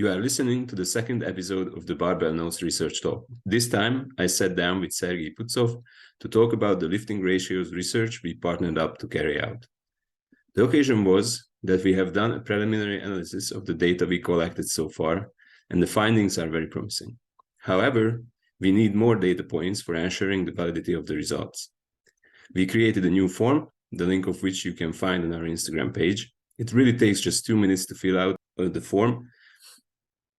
You are listening to the second episode of the Barbell Notes Research Talk. This time, I sat down with Sergii Putsov to talk about the lifting ratios research we partnered up to carry out. The occasion was that we have done a preliminary analysis of the data we collected so far, and the findings are very promising. However, we need more data points for ensuring the validity of the results. We created a new form, the link of which you can find on our Instagram page. It really takes just 2 minutes to fill out the form,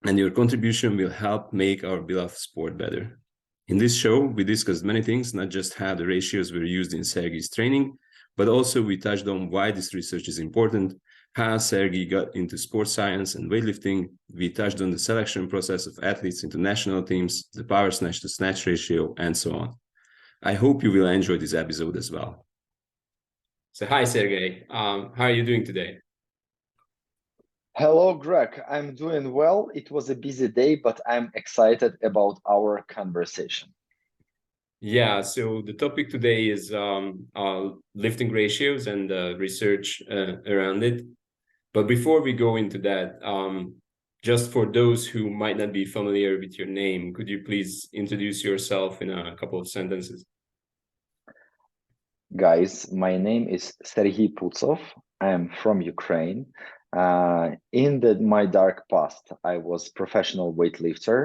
and your contribution will help make our beloved sport better. In this show, we discussed many things, not just how the ratios were used in Sergii's training, but also we touched on why this research is important, how Sergii got into sports science and weightlifting. We touched on the selection process of athletes into national teams, the power snatch to snatch ratio, and so on. I hope you will enjoy this episode as well. So hi, Sergei. How are you doing today? Hello, Greg. I'm doing well. It was a busy day, but I'm excited about our conversation. Yeah, so the topic today is lifting ratios and research around it. But before we go into that, just for those who might not be familiar with your name, could you please introduce yourself in a couple of sentences? Guys, my name is Sergii Putsov. I am from Ukraine. In my dark past, I was professional weightlifter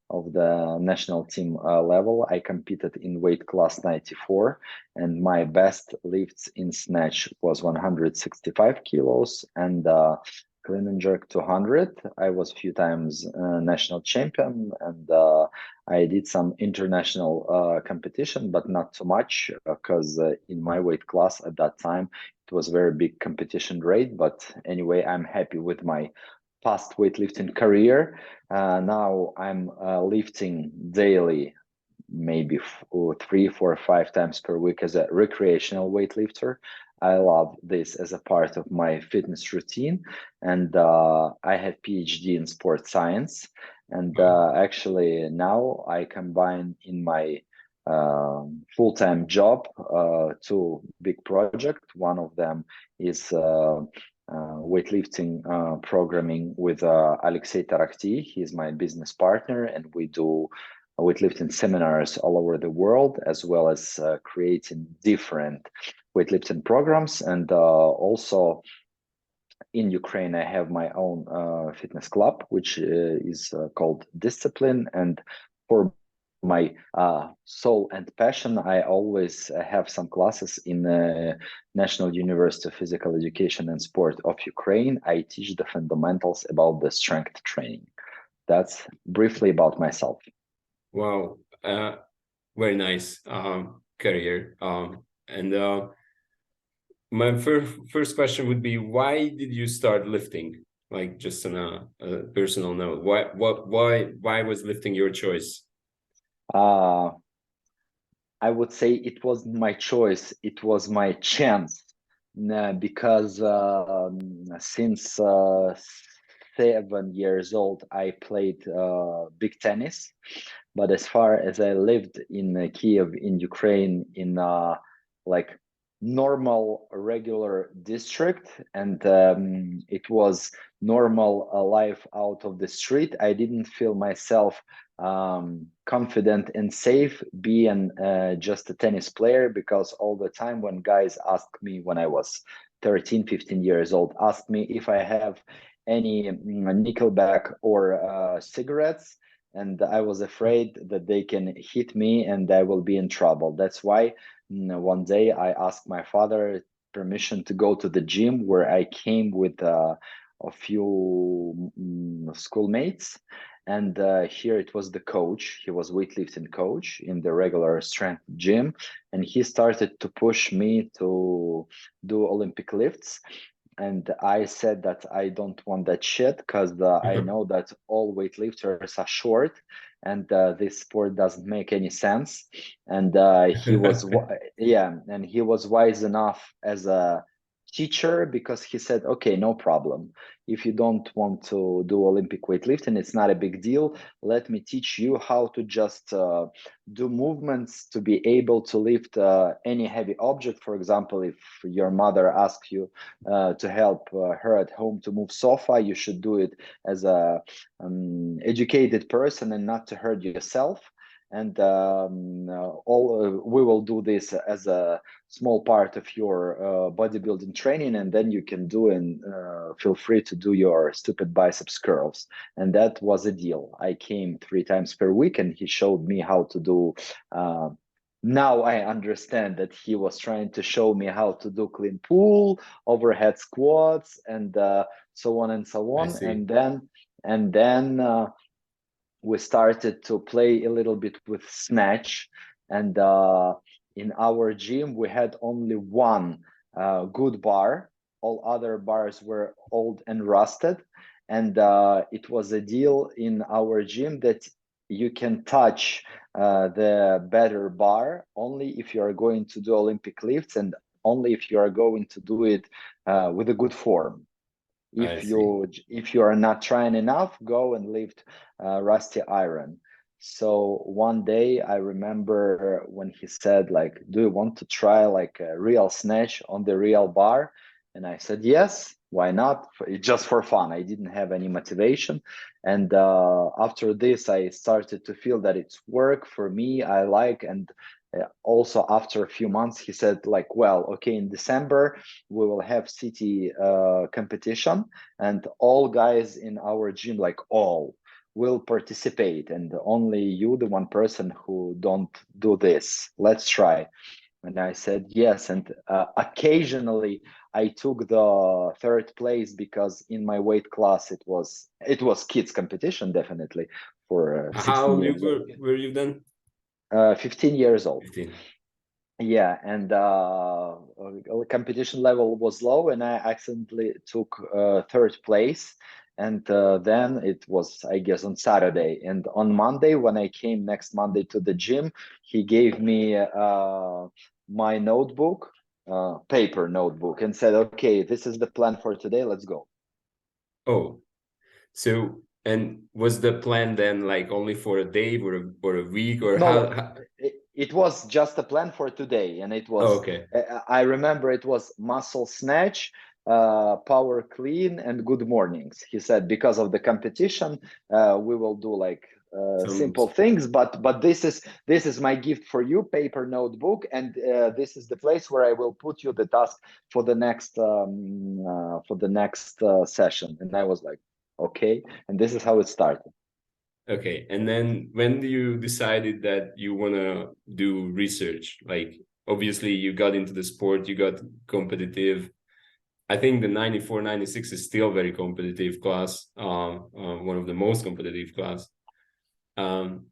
of the national team level. I competed in weight class 94, and my best lifts in snatch was 165 kilos and clean and jerk 200. I was a few times national champion, and I did some international competition, but not too much because in my weight class at that time, it was very big competition rate. But anyway, I'm happy with my past weightlifting career. Now I'm lifting daily, maybe 3, 4, 5 times per week as a recreational weightlifter. I love this as a part of my fitness routine, and I have PhD in sports science. And actually now I combine in my full-time job 2 big projects. One of them is weightlifting programming with Alexei Tarakti. He's my business partner, and we do weightlifting seminars all over the world, as well as creating different weightlifting programs. And also in Ukraine, I have my own fitness club, which is called Discipline. And for my soul and passion, I always have some classes in the National University of Physical Education and Sport of Ukraine. I teach the fundamentals about the strength training. That's briefly about myself. Wow, very nice career. My first question would be, why did you start lifting? Like, just on a personal note, why was lifting your choice? I would say it wasn't my choice, it was my chance, because since 7 years old, I played big tennis. But as far as I lived in Kiev, in Ukraine, in like normal, regular district, and it was normal life out of the street, I didn't feel myself confident and safe being just a tennis player, because all the time when guys asked me, when I was 13, 15 years old, asked me if I have any nickelback or cigarettes, and I was afraid that they can hit me and I will be in trouble. That's why one day I asked my father permission to go to the gym, where I came with a few schoolmates. And here it was the coach. He was weightlifting coach in the regular strength gym, and he started to push me to do Olympic lifts. And I said that I don't want that shit, because I know that all weightlifters are short, and this sport doesn't make any sense. And he was, yeah, and he was wise enough as a teacher because he said, okay, no problem. If you don't want to do Olympic weightlifting, it's not a big deal. Let me teach you how to just do movements to be able to lift any heavy object. For example, if your mother asks you to help her at home to move sofa, you should do it as a educated person and not to hurt yourself. And we will do this as a small part of your bodybuilding training, and then you can do and feel free to do your stupid biceps curls. And that was a deal. I came 3 times per week, and he showed me how to do. Now I understand that he was trying to show me how to do clean pull, overhead squats, and so on and so I on. see. And then we started to play a little bit with snatch, and in our gym we had only one good bar. All other bars were old and rusted, and it was a deal in our gym that you can touch the better bar only if you are going to do Olympic lifts, and only if you are going to do it with a good form. I see. If you are not trying enough, go and lift rusty iron. So one day I remember when he said, like, do you want to try like a real snatch on the real bar? And I said yes, why not? Just for fun. I didn't have any motivation. And after this I started to feel that it's work for me. I like. And also after a few months he said, like, well, okay, in December we will have city competition, and all guys in our gym, like all, will participate, and only you, the one person who don't do this. Let's try. And I said yes. And occasionally I took the third place because in my weight class it was kids competition, definitely, for How 16 old you years old. were you then? 15 years old. 15. Yeah, and competition level was low, and I accidentally took third place. And then it was, I guess, on Saturday. And on Monday, when I came next Monday to the gym, he gave me my notebook, paper notebook, and said, "Okay, this is the plan for today. Let's go." Oh, so and was the plan then like only for a day or a week or No, how? it was just a plan for today, and it Oh, was. okay. I remember it was muscle snatch, power clean, and good mornings. He said because of the competition, we will do like Some simple things, but this is my gift for you, paper notebook, and this is the place where I will put you the task for the next session. And I was like, okay, and this is how it started. Okay. And then when do you decided that you want to do research? Like, obviously, you got into the sport, you got competitive. I think the 94, 96 is still very competitive class, one of the most competitive class. Um,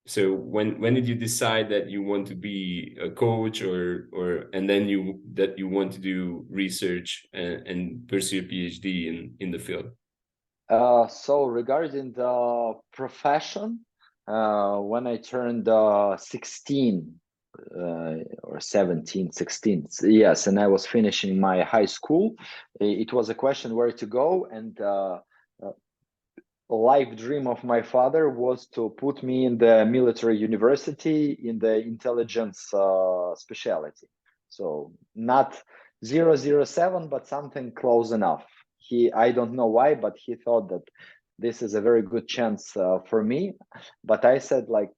so when did you decide that you want to be a coach or and then you want to do research and pursue a PhD in the field? So regarding the profession, when I turned 16 or 17, 16, yes, and I was finishing my high school, it was a question where to go, and uh, life dream of my father was to put me in the military university in the intelligence specialty. So not 007, but something close enough. I don't know why, but he thought that this is a very good chance for me. But I said, like,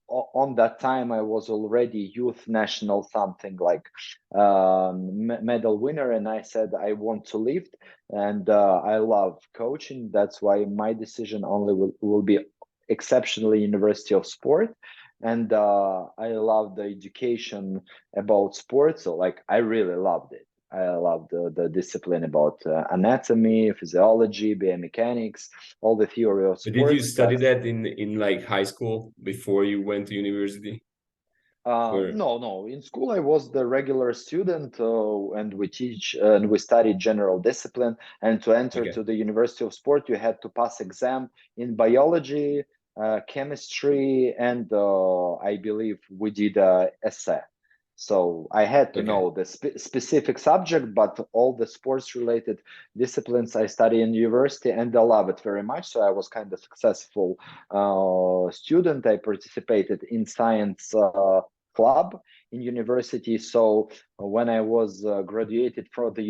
on that time I was already youth national something, like medal winner, and I said I want to lift, and I love coaching. That's why my decision only will be exceptionally University of Sport. And I love the education about sports, so like I really loved it. I love the discipline about anatomy, physiology, biomechanics, all the theory of But did you sports. study That's that in like high school before you went to university? Or no. In school, I was the regular student, and we teach and we studied general discipline. And to enter okay. to the University of Sport, you had to pass exam in biology, chemistry, and I believe we did essay. So I had to Okay. know the specific subject, but all the sports related disciplines I study in university, and I love it very much. So I was kind of successful student. I participated in science club in university. So when I was graduated from the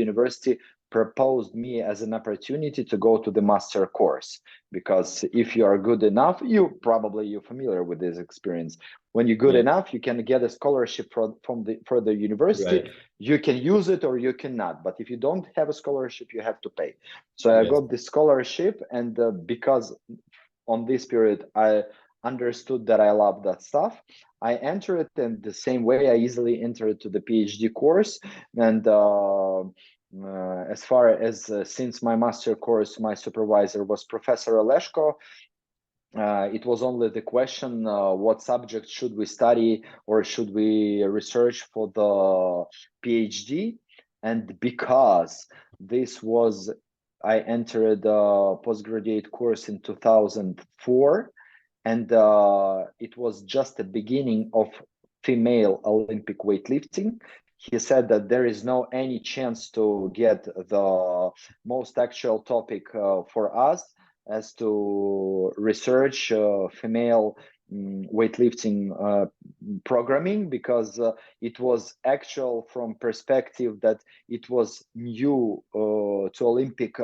university proposed me as an opportunity to go to the master course, because if you are good enough, you're familiar with this experience. When you're good enough, you can get a scholarship for the university. Right. You can use it or you cannot. But if you don't have a scholarship, you have to pay. So I Yes. got the scholarship, and because on this period I understood that I love that stuff, I entered it in the same way I easily entered to the PhD course. And as far as since my master course, my supervisor was Professor Oleshko, it was only the question, what subject should we study or should we research for the PhD? And because this was, I entered a postgraduate course in 2004, and it was just the beginning of female Olympic weightlifting. He said that there is no any chance to get the most actual topic for us as to research female weightlifting programming, because it was actual from perspective that it was new to Olympic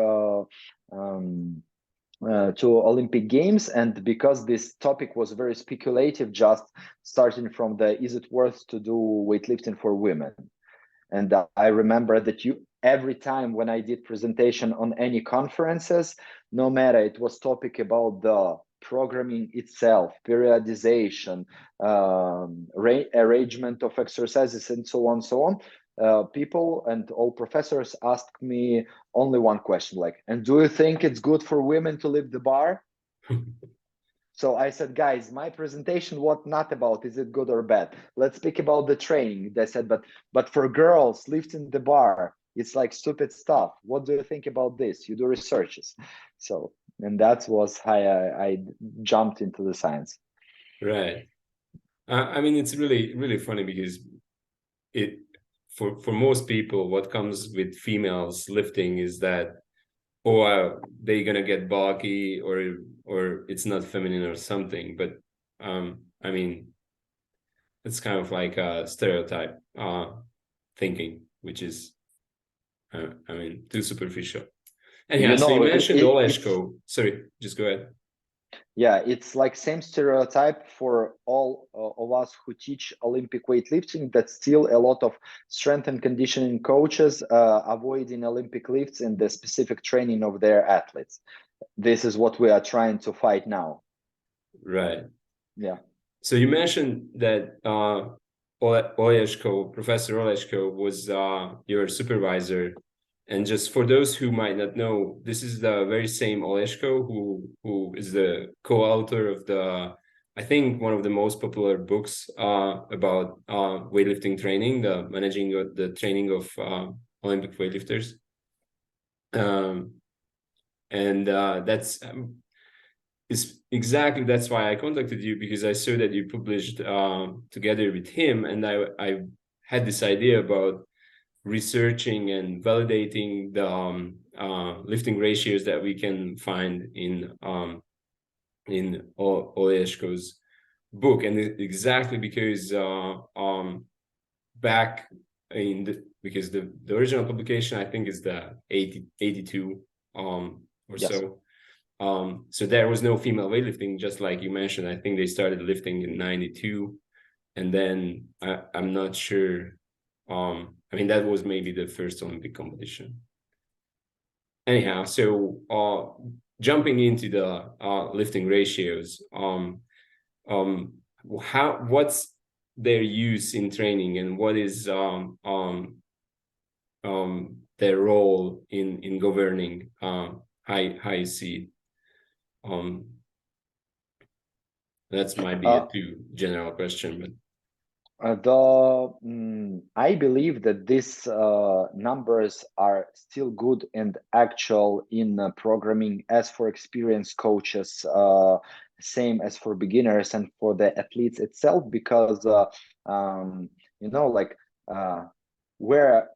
to Olympic Games, and because this topic was very speculative, just starting from the is it worth to do weightlifting for women. And I remember that every time when I did presentation on any conferences, no matter it was topic about the programming itself, periodization, arrangement of exercises, and so on, people and all professors asked me only one question, like, and do you think it's good for women to lift the bar? So I said, guys, my presentation was not about is it good or bad. Let's speak about the training. They said, but for girls lifting the bar, it's like stupid stuff. What do you think about this? You do researches. So, and that was how I jumped into the science. Right. I mean, it's really funny because it for most people, what comes with females lifting is that, oh, they're gonna get bulky or it's not feminine or something. But I mean, it's kind of like a stereotype thinking, which is I mean, too superficial. Anyhow, You so you know, mentioned Oleshko. Sorry, just go ahead. yeah, it's like same stereotype for all of us who teach Olympic weightlifting, that still a lot of strength and conditioning coaches avoiding Olympic lifts and the specific training of their athletes. This is what we are trying to fight now. Right. Yeah. So you mentioned that Oleshko, Professor Oleshko was your supervisor. And just for those who might not know, this is the very same Oleshko who is the co-author of I think one of the most popular books about weightlifting training, the managing the training of Olympic weightlifters. And that's is exactly that's why I contacted you, because I saw that you published together with him, and I had this idea about researching and validating the lifting ratios that we can find in Oleshko's book, and exactly because back in because the original publication I think is the 82 or yes. so. So there was no female weightlifting, just like you mentioned. I think they started lifting in 92, and then I'm not sure. I mean, that was maybe the first Olympic competition. Anyhow, so jumping into the lifting ratios, what's their use in training, and what is their role in governing high seed? That might be a too general question, but I believe that these numbers are still good and actual in programming as for experienced coaches, same as for beginners and for the athletes itself, because um, you know, like where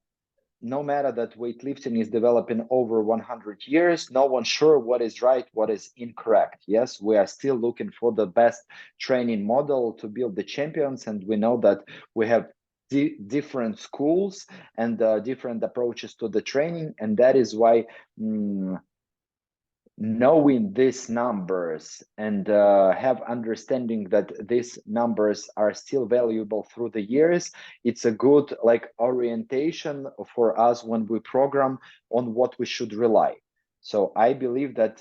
no matter that weightlifting is developing over 100 years, no one's sure what is right, what is incorrect. Yes, we are still looking for the best training model to build the champions, and we know that we have different schools and different approaches to the training, and that is why knowing these numbers and have understanding that these numbers are still valuable through the years, it's a good like orientation for us when we program on what we should rely. So I believe that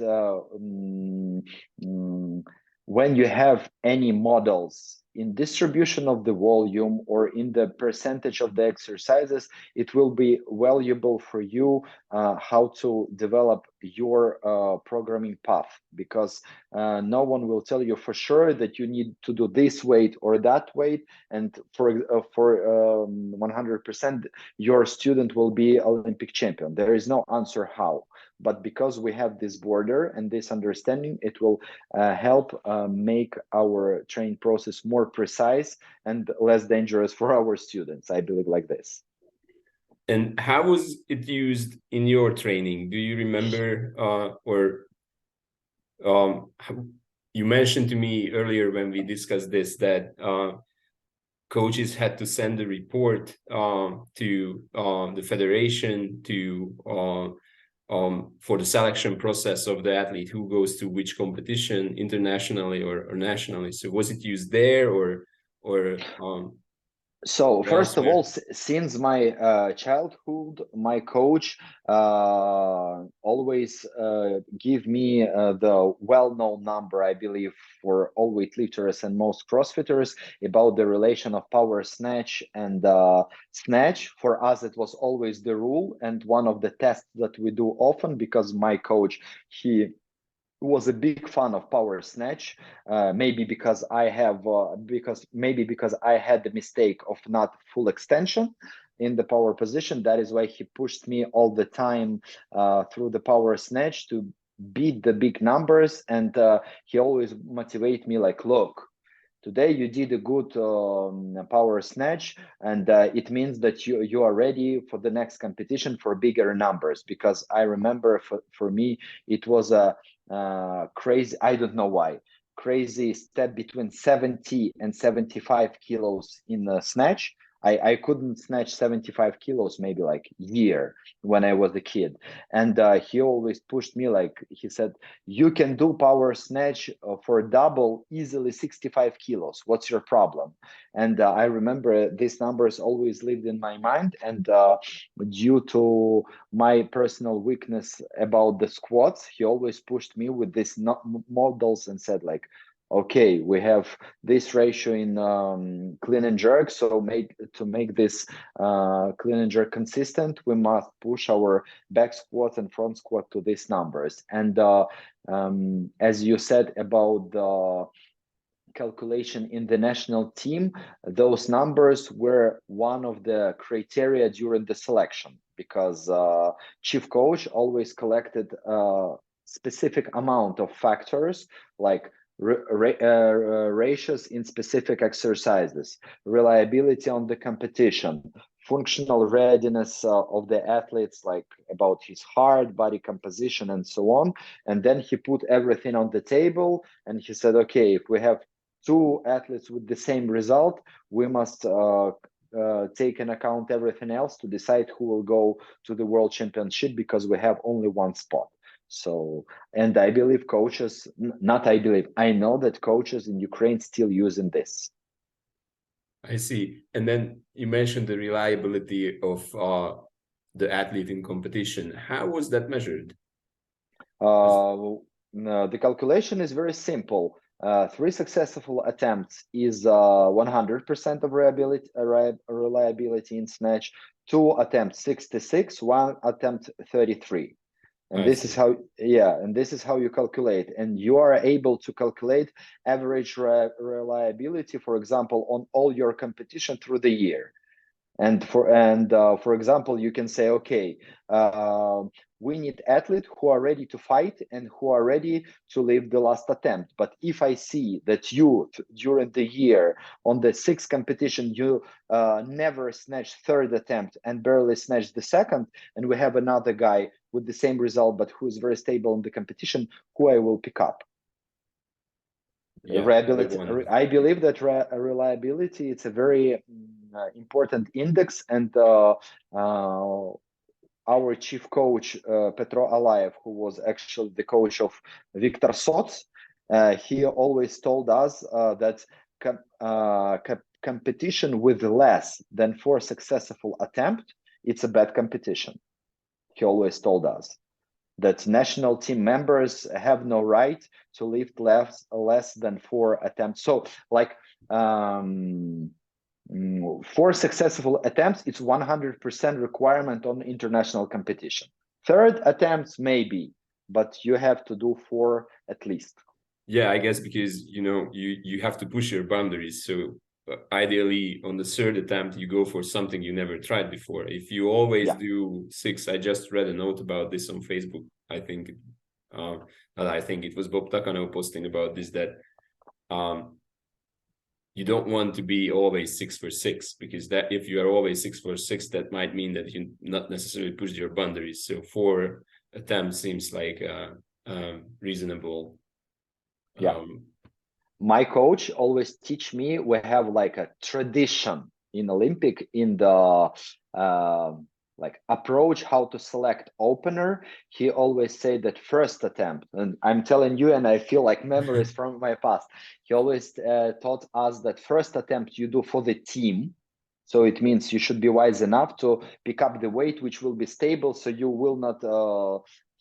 when you have any models in distribution of the volume or in the percentage of the exercises, it will be valuable for you how to develop your programming path, because no one will tell you for sure that you need to do this weight or that weight, and for 100% your student will be Olympic champion. There is no answer how, but because we have this border and this understanding, it will help make our training process more precise and less dangerous for our students. I believe like this. And how was it used in your training? Do you remember, you mentioned to me earlier when we discussed this that coaches had to send a report to the federation for the selection process of the athlete who goes to which competition internationally or nationally. So was it used there or So first of elsewhere? all, since my childhood, my coach always give me the well-known number, I believe, for all weightlifters and most CrossFitters about the relation of power snatch and snatch. For us, it was always the rule and one of the tests that we do often, because my coach, he was a big fan of power snatch. Maybe because I have because I had the mistake of not full extension in the power position. That is why he pushed me all the time through the power snatch to beat the big numbers, and he always motivate me like, look, today you did a good power snatch, and it means that you are ready for the next competition for bigger numbers. Because I remember for me it was a crazy, I don't know why, crazy step between 70 and 75 kilos in the snatch. I couldn't snatch 75 kilos maybe like year when I was a kid, and he always pushed me, like he said, you can do power snatch for double easily 65 kilos. What's your problem? And I remember these numbers always lived in my mind, and due to my personal weakness about the squats, he always pushed me with these models and said like, okay, we have this ratio in clean and jerk, so to make this clean and jerk consistent, we must push our back squat and front squat to these numbers. And as you said about the calculation in the national team, those numbers were one of the criteria during the selection, because chief coach always collected a specific amount of factors, like ratios in specific exercises, reliability on the competition, functional readiness of the athletes, like about his heart, body composition, and so on. And then he put everything on the table, and he said, okay, if we have two athletes with the same result, we must take into account everything else to decide who will go to the world championship, because we have only one spot. So, and I believe coaches, not I believe, I know that coaches in Ukraine still using this. I see. And then you mentioned the reliability of the athlete in competition. How was that measured? The calculation is very simple. 3 successful attempts is 100% of reliability in snatch. 2 attempts 66, 1 attempt 33. And I this is see. how, yeah, and this is how you calculate. And you are able to calculate average reliability, for example, on all your competition through the year. And for example, you can say, okay, uh, we need athletes who are ready to fight and who are ready to leave the last attempt. But if I see that you during the year on the sixth competition you never snatch third attempt and barely snatch the second, and we have another guy with the same result but who is very stable in the competition, who I will pick up. Yeah, Reliability, everyone. I believe that reliability, it's a very important index, and our chief coach Petro Alayev, who was actually the coach of Viktor Sots, he always told us that competition with less than 4 successful attempts, it's a bad competition. He always told us that national team members have no right to lift less than 4 attempts. So like 4 successful attempts, it's 100% requirement on international competition. Third attempts maybe, but you have to do 4 at least. Yeah, I guess because you have to push your boundaries. So ideally, on the third attempt, you go for something you never tried before. If you always do 6, I just read a note about this on Facebook. I think, I think it was Bob Takano posting about this, that you don't want to be always 6 for 6, because that if you are always 6 for 6, that might mean that you not necessarily push your boundaries. So 4 attempts seems like reasonable. Yeah. My coach always teach me, we have like a tradition in Olympic in the like approach how to select opener. He always say that first attempt, and I'm telling you, and I feel like memories from my past. He always taught us that first attempt you do for the team. So it means you should be wise enough to pick up the weight which will be stable, so you will not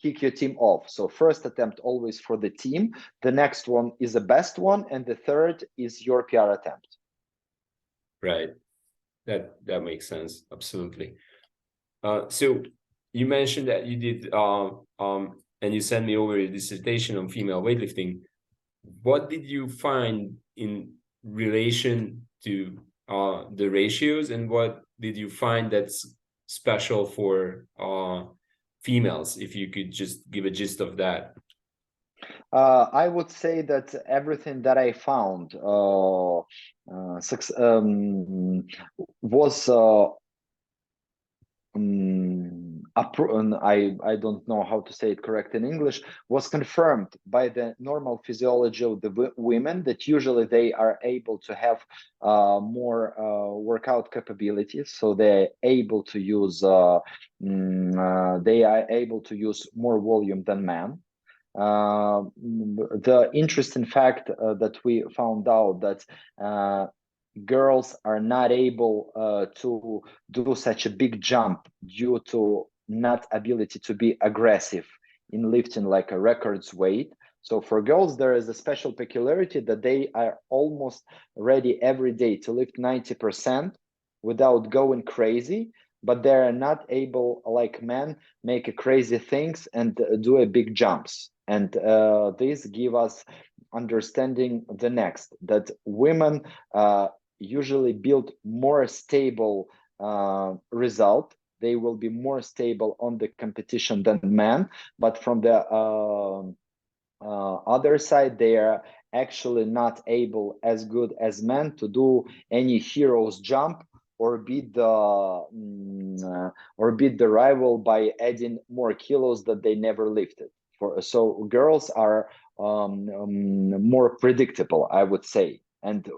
kick your team off. So first attempt always for the team. The next one is the best one, and the third is your PR attempt. Right. That makes sense. Absolutely. So you mentioned that you did and you sent me over a dissertation on female weightlifting. What did you find in relation to the ratios, and what did you find that's special for females? If you could just give a gist of that. I would say that everything that I found was I don't know how to say it correct in English, was confirmed by the normal physiology of the women, that usually they are able to have more workout capabilities, so they're able to use they are able to use more volume than men. The interesting fact that we found out that girls are not able to do such a big jump due to not ability to be aggressive in lifting like a records weight. So for girls, there is a special peculiarity that they are almost ready every day to lift 90% without going crazy, but they are not able, like men, make a crazy things and do a big jumps. And this give us understanding the next, that women usually build more stable result. They will be more stable on the competition than men, but from the other side, they are actually not able as good as men to do any hero's jump or beat the rival by adding more kilos that they never lifted. So girls are more predictable, I would say. And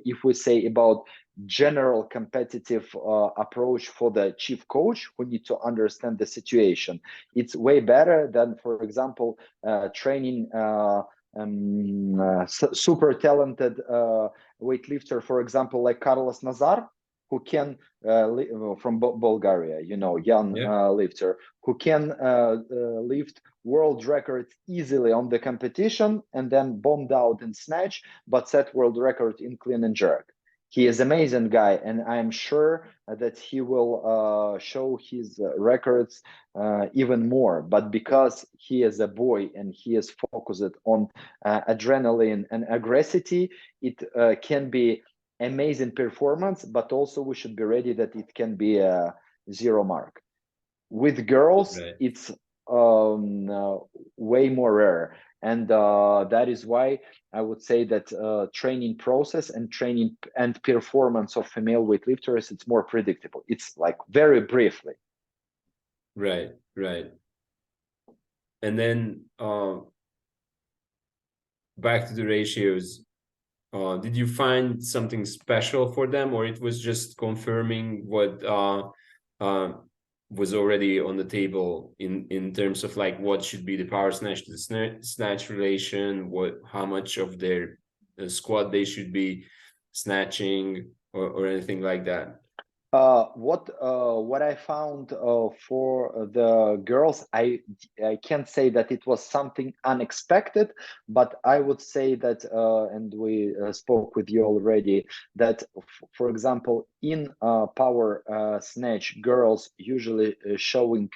if we say about general competitive approach for the chief coach, who need to understand the situation, it's way better than, for example, training super talented weightlifter, for example, like Carlos Nazar, who can from Bulgaria, young lifter, who can lift world records easily on the competition and then bombed out in snatch, but set world record in clean and jerk. He is amazing guy, and I'm sure that he will show his records even more. But because he is a boy and he is focused on adrenaline and aggressivity, it can be amazing performance, but also we should be ready that it can be a zero mark. With girls, Right. it's way more rare, and that is why I would say that training process and training and performance of female weightlifters, it's more predictable. It's like very briefly. Right, right. And then back to the ratios. Did you find something special for them, or it was just confirming what uh, was already on the table in terms of like what should be the power snatch to the snatch relation, how much of their squat they should be snatching, or anything like that? What I found for the girls, I can't say that it was something unexpected, but I would say that, and we spoke with you already, that for example, in power snatch, girls usually showing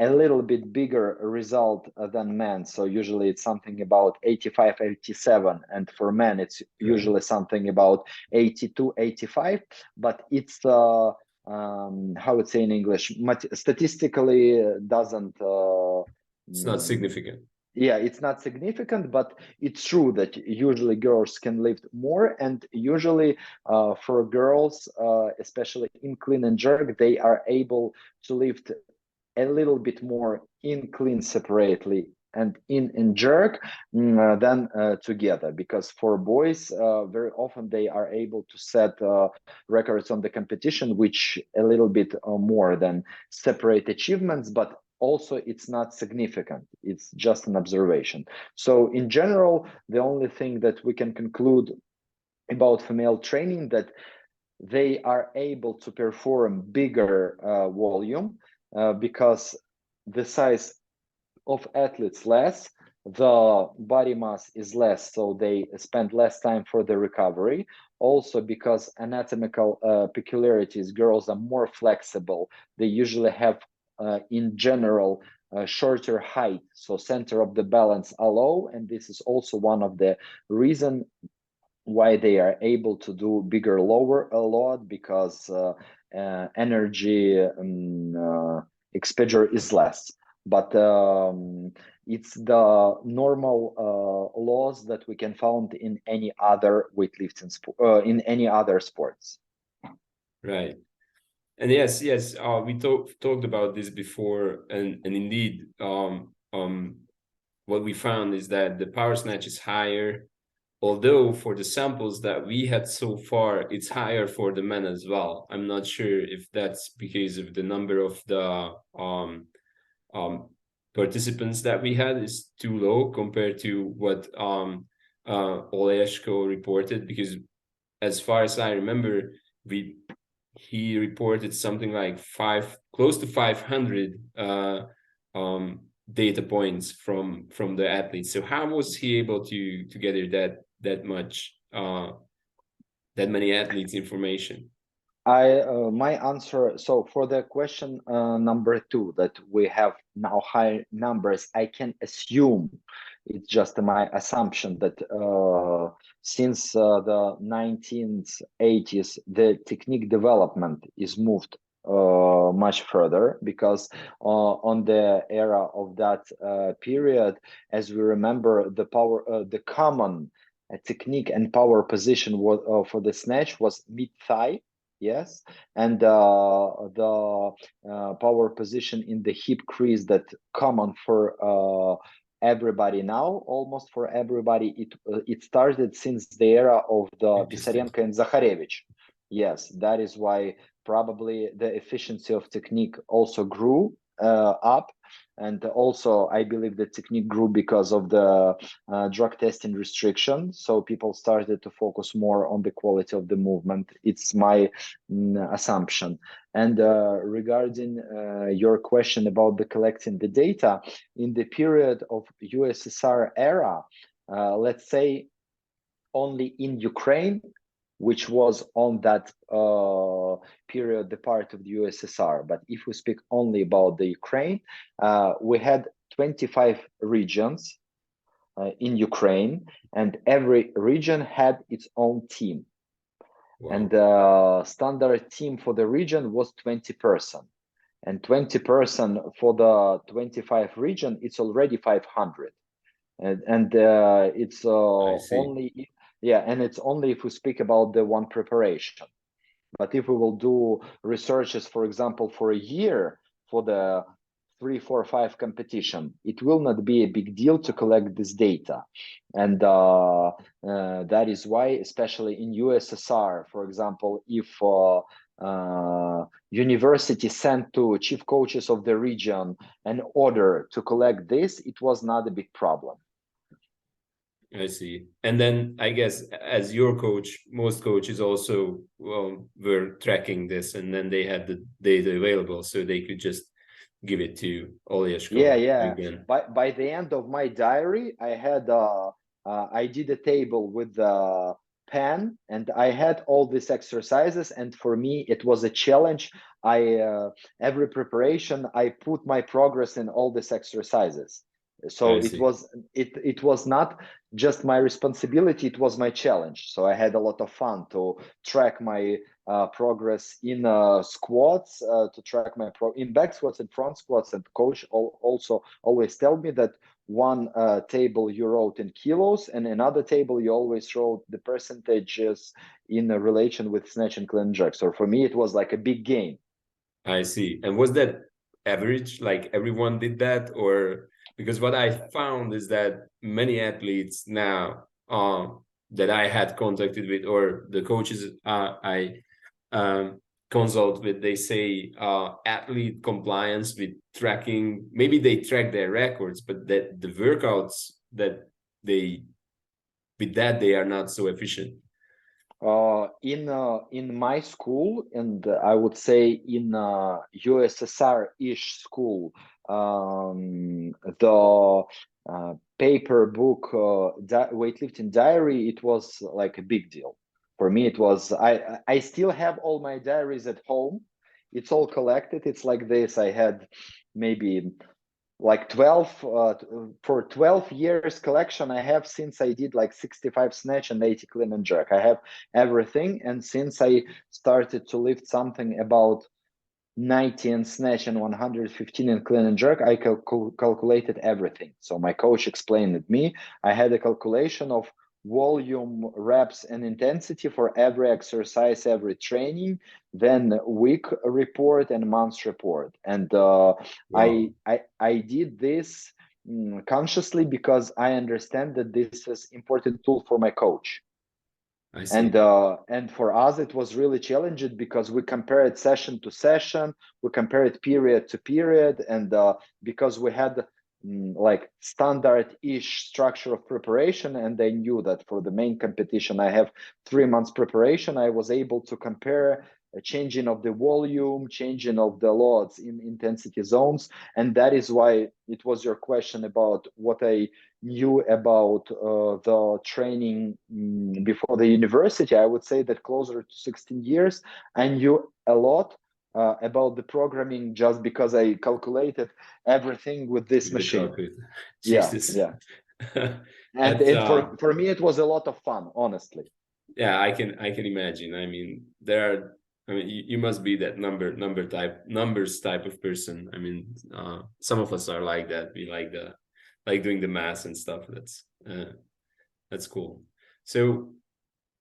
a little bit bigger result than men. So usually it's something about 85, 87. And for men, it's Right. usually something about 82, 85. But it's, how would say in English, statistically doesn't, It's not mm, significant. yeah, it's not significant, but it's true that usually girls can lift more. And usually for girls, especially in clean and jerk, they are able to lift a little bit more in clean separately and in jerk than together, because for boys very often they are able to set records on the competition which a little bit more than separate achievements, but also it's not significant, it's just an observation. So in general, the only thing that we can conclude about female training, that they are able to perform bigger volume because the size of athletes less, the body mass is less, so they spend less time for the recovery. Also because anatomical peculiarities, girls are more flexible. They usually have in general shorter height, so center of the balance are low, and this is also one of the reason why they are able to do bigger lower load, because energy expenditure is less. But it's the normal laws that we can find in any other weightlifting in any other sports. Right. And yes, we talked about this before, and indeed, what we found is that the power snatch is higher, although for the samples that we had so far, it's higher for the men as well. I'm not sure if that's because of the number of the participants that we had is too low compared to what Oleshko reported, because as far as I remember, he reported something like close to 500 data points from the athletes. So how was he able to gather that much that many athletes information? My answer, so for the question number two, that we have now high numbers, I can assume, it's just my assumption, that since the 1980s, the technique development is moved much further, because on the era of that period, as we remember, the common technique and power position was, for the snatch was mid thigh. Yes, and the power position in the hip crease that common for everybody now, almost for everybody. It started since the era of the Interesting. Pisarenko and Zakharevich. Yes, that is why probably the efficiency of technique also grew up. And also, I believe the technique grew because of the drug testing restriction. So people started to focus more on the quality of the movement. It's my assumption. And regarding your question about the collecting the data, in the period of USSR era, let's say only in Ukraine, which was on that period the part of the USSR. But if we speak only about the Ukraine, we had 25 regions in Ukraine, and every region had its own team. Wow. And the standard team for the region was 20-person. And 20-person for the 25 region, it's already 500. And it's only, yeah, and it's only if we speak about the one preparation. But if we will do researches, for example, for a year for the 3, 4, 5 competition, it will not be a big deal to collect this data. And that is why, especially in USSR, for example, if university sent to chief coaches of the region an order to collect this, it was not a big problem. I see. And then I guess as your coach, most coaches also were tracking this, and then they had the data available, so they could just give it to Olyashko. Yeah. Again. By the end of my diary, I had I did a table with the pen, and I had all these exercises. And for me, it was a challenge. Every preparation, I put my progress in all these exercises. So it was not just my responsibility, it was my challenge. So I had a lot of fun to track my progress in squats, to track my in back squats and front squats. And coach also always tell me that one table you wrote in kilos, and another table you always wrote the percentages in a relation with snatch and clean and jerk. So for me, it was like a big game. I see. And was that average? Like everyone did that? Or because what I found is that many athletes now that I had contacted with, or the coaches I consult with, they say athlete compliance with tracking, maybe they track their records, but that the workouts that they, with that, they are not so efficient. In my school, and I would say in USSR-ish school, the paper book weightlifting diary, it was like a big deal for me. It was, I still have all my diaries at home. It's all collected. It's like this. I had maybe like 12 for 12 years collection I have, since I did like 65 snatch and 80 clean and jerk. I have everything. And since I started to lift something about 90 in snatch and 115 in clean and jerk, I calculated everything. So my coach explained it me. I had a calculation of volume, reps, and intensity for every exercise, every training, then week report and month report. And Wow. I did this consciously, because I understand that this is important tool for my coach. I see. And for us, it was really challenging, because we compared session to session, we compared period to period, and because we had like standard-ish structure of preparation, and I knew that for the main competition I have 3 months preparation, I was able to compare a changing of the volume, changing of the loads in intensity zones. And that is why it was your question about what I knew about the training before the university. I would say that closer to 16 years, I knew a lot about the programming, just because I calculated everything with this machine. Jesus. Yeah. And for me, it was a lot of fun, honestly. Yeah, I can imagine. I mean, you must be that numbers type of person. I mean, some of us are like that. We like doing the math and stuff. That's cool. So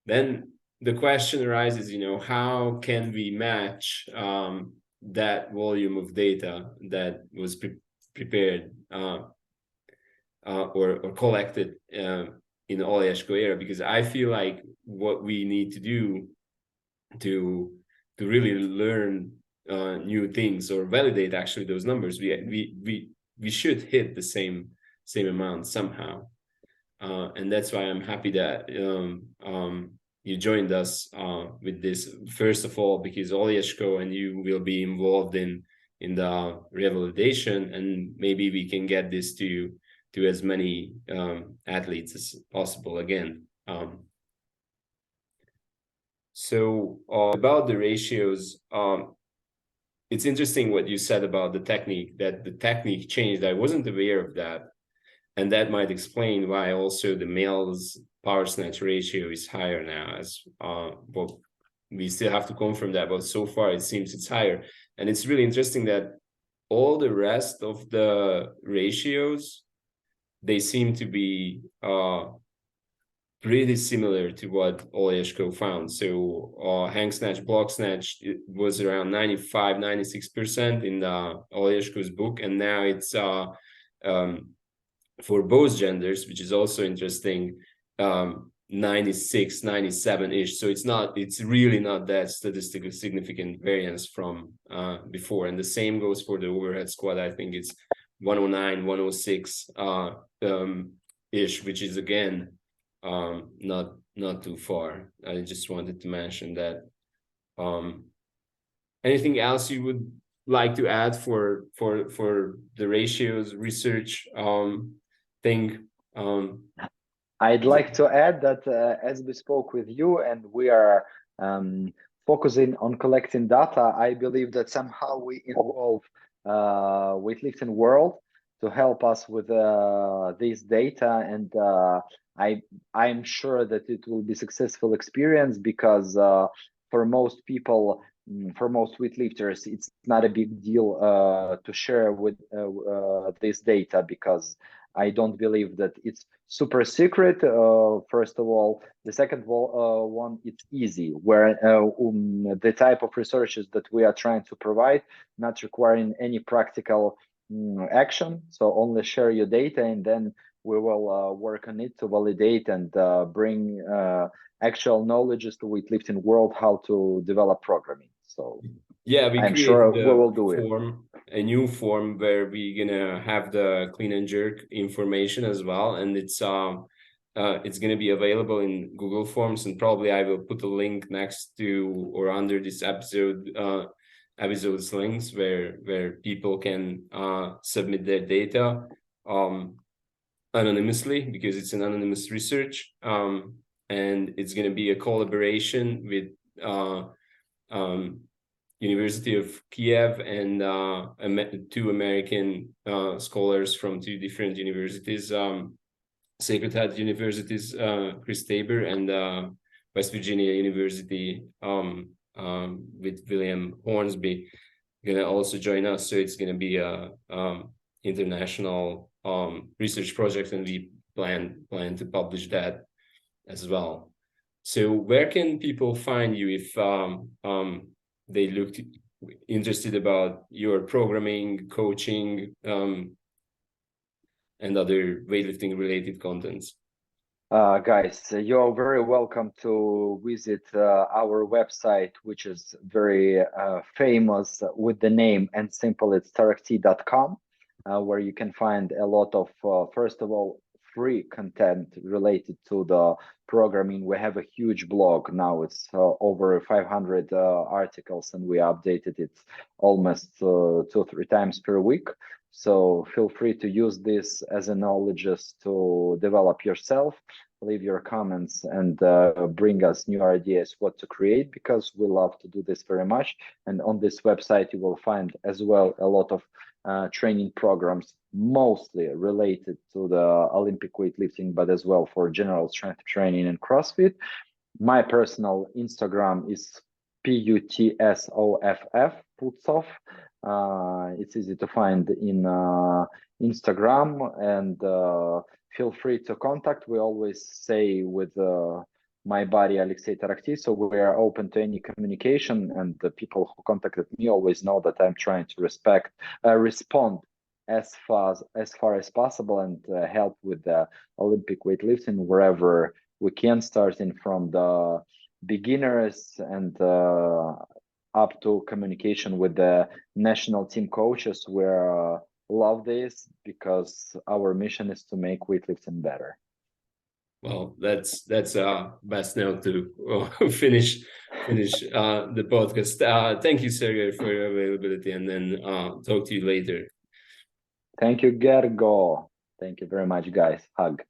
then the question arises, how can we match that volume of data that was prepared or collected in Olyashko era? Because I feel like what we need to do to really learn new things or validate actually those numbers, we should hit the same amount somehow. And that's why I'm happy that you joined us with this, first of all, because Olyashko and you will be involved in the revalidation, and maybe we can get this to as many athletes as possible again. So about the ratios, it's interesting what you said about the technique, that the technique changed. I wasn't aware of that. And that might explain why also the male's power snatch ratio is higher now, as well, we still have to confirm that, but so far it seems it's higher. And it's really interesting that all the rest of the ratios, they seem to be pretty similar to what Oleshko found. So hang snatch, block snatch, it was around 95, 96% in Oleshko's book. And now it's for both genders, which is also interesting, 96, 97-ish. So it's really not that statistically significant variance from before. And the same goes for the overhead squat. I think it's 109, 106 ish, which is again not too far. I just wanted to mention that. Anything else you would like to add for the ratios research thing? I'd like to add that as we spoke with you and we are focusing on collecting data, I believe that somehow we involve weightlifting world to help us with this data, and I'm sure that it will be successful experience, because for most people, for most weightlifters, it's not a big deal to share with this data, because I don't believe that it's super secret. First of all, the second one, it's easy, where the type of researches that we are trying to provide, not requiring any practical action. So only share your data, and then we will work on it to validate and bring actual knowledges to weightlifting world how to develop programming. So yeah, we I'm created sure we will do a new form where we're gonna have the clean and jerk information as well, and it's gonna be available in Google Forms, and probably I will put a link next to or under this episode's links where people can submit their data anonymously, because it's an anonymous research, and it's gonna be a collaboration with University of Kiev and two American scholars from two different universities, Sacred Heart Universities, Chris Tabor, and West Virginia University with William Hornsby, gonna also join us. So it's gonna be a international research project, and we plan to publish that as well. So where can people find you if they looked interested about your programming, coaching, and other weightlifting related contents? Guys, you're very welcome to visit our website, which is very famous with the name and simple. It's tarakti.com, where you can find a lot of, first of all, free content related to the programming. We have a huge blog now. It's over 500 articles, and we updated it almost 2-3 times per week. So feel free to use this as a knowledge just to develop yourself, leave your comments, and bring us new ideas what to create, because we love to do this very much. And on this website, you will find as well a lot of training programs, mostly related to the Olympic weightlifting, but as well for general strength training and CrossFit. My personal Instagram is Putsoff, Putsov. It's easy to find in Instagram, and feel free to contact. We always say with my buddy Alexei Tarakti, so we are open to any communication, and the people who contacted me always know that I'm trying to respond as far as possible, and help with the Olympic weightlifting wherever we can, starting from the beginners and up to communication with the national team coaches. We love this, because our mission is to make weightlifting better. Well, that's best note to finish the podcast. Thank you, Sergei, for your availability, and then talk to you later. Thank you, Gergo. Thank you very much, guys. Hug.